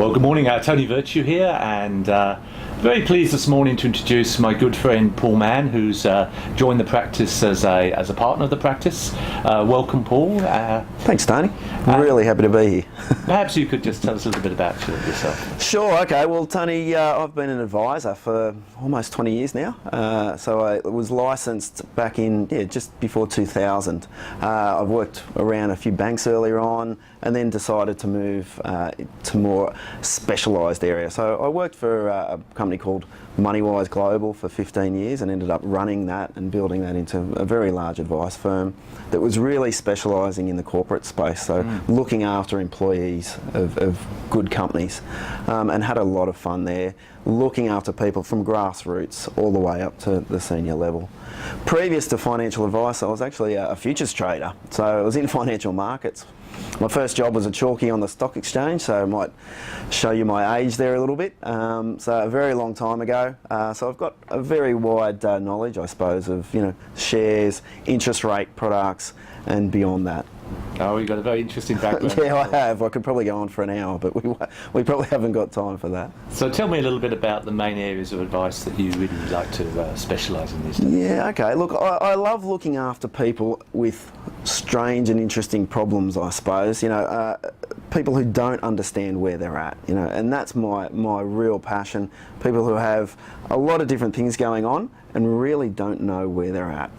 Well, good morning. Tony Virtue here, and very pleased this morning to introduce my good friend Paul Mann, who's joined the practice as a partner of the practice. Welcome, Paul. Thanks, Tony. Really happy to be here. Perhaps you could just tell us a little bit about yourself. Sure, okay. Well, Tony, I've been an advisor for almost 20 years now. So I was licensed back in, just before 2000. I've worked around a few banks earlier on and then decided to move to more specialised area. So I worked for a company called MoneyWise Global for 15 years and ended up running that and building that into a very large advice firm that was really specialising in the corporate space, so looking after employees of good companies, and had a lot of fun there, looking after people from grassroots all the way up to the senior level. Previous to financial advice, I was actually a futures trader, so I was in financial markets. My first job was a chalky on the stock exchange, so I might show you my age there a little bit. So a very long time ago. So I've got a very wide knowledge, I suppose, of shares, interest rate products, and beyond that. Oh, you've got a very interesting background. Yeah, I have. I could probably go on for an hour, but we probably haven't got time for that. So tell me a little bit about the main areas of advice that you really like to specialise in these days. Yeah, okay. Look, I love looking after people with strange and interesting problems, I suppose. People who don't understand where they're at, and that's my real passion. People who have a lot of different things going on and really don't know where they're at.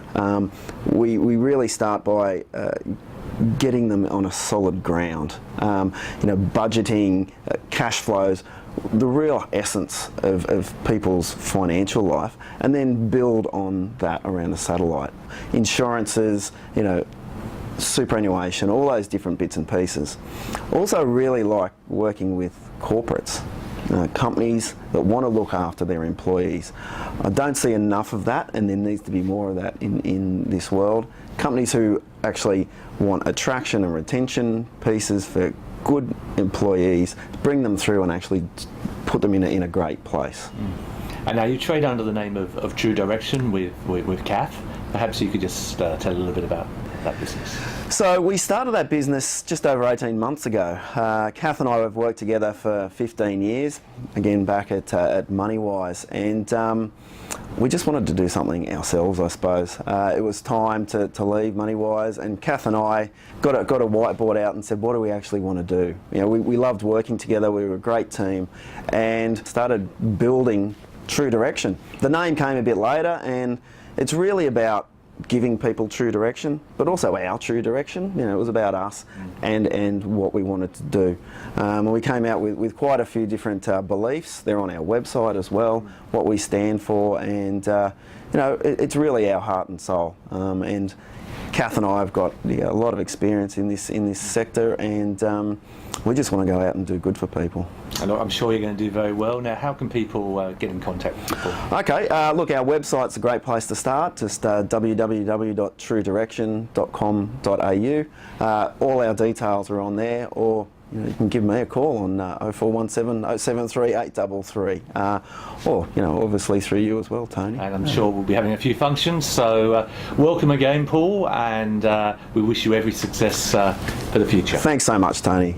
We really start by getting them on a solid ground, budgeting, cash flows, the real essence of people's financial life, and then build on that around the satellite. Insurances, superannuation, all those different bits and pieces. Also really like working with corporates, companies that want to look after their employees. I don't see enough of that, and there needs to be more of that in this world. Companies who actually want attraction and retention pieces for good employees, bring them through and actually put them in a great place. And now you trade under the name of True Direction with Kath. Perhaps you could just tell a little bit about that business. So we started that business just over 18 months ago. Kath and I have worked together for 15 years, again back at MoneyWise, and we just wanted to do something ourselves, I suppose. It was time to leave MoneyWise, and Kath and I got a whiteboard out and said, what do we actually want to do? We loved working together, we were a great team, and started building True Direction. The name came a bit later, and it's really about giving people true direction, but also our true direction. It was about us and what we wanted to do. We came out with quite a few different beliefs. They're on our website as well, what we stand for, and it's really our heart and soul. And Kath and I have got a lot of experience in this sector, and we just want to go out and do good for people. And I'm sure you're going to do very well. Now, how can people get in contact with you, Paul? Okay, look, our website's a great place to start, just www.truedirection.com.au. All our details are on there, or you can give me a call on 0417 073 833, or obviously through you as well, Tony. And I'm sure we'll be having a few functions, so welcome again, Paul, and we wish you every success for the future. Thanks so much, Tony.